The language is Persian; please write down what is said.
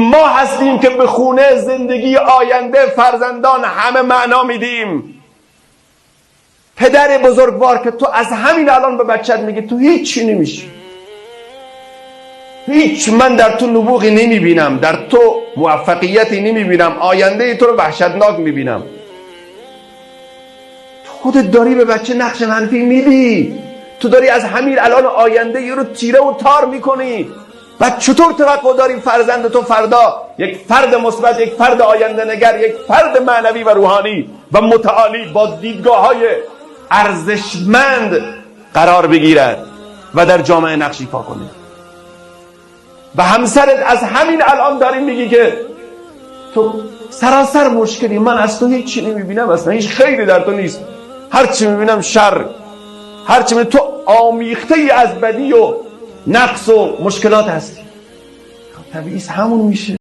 ما هستیم که به خونه زندگی آینده فرزندان همه معنا میدیم. پدر بزرگوار که تو از همین الان به بچت میگی تو هیچی نمیشی، هیچ، من در تو نبوغی نمیبینم، در تو موفقیتی نمیبینم، آینده تو رو وحشتناک میبینم. خودت داری به بچه نقش منفی میدی. تو داری از همین الان آینده یه رو تیره و تار میکنی. بعد چطور توقع داری فرزند تو فردا یک فرد مثبت، یک فرد آینده نگر، یک فرد معنوی و روحانی و متعالی با دیدگاه‌های ارزشمند قرار بگیرد و در جامعه نقش ایفا کنه؟ و همسرت از همین الان داری میگی که تو سراسر مشکلی، من از تو هیچی نمیبینم، اصلا هیچ خیری در تو نیست، هرچی میبینم شر، هرچی میبینم تو آمیخته ای از بدی و نقص و مشکلات هستی. طبیعیست همون میشه.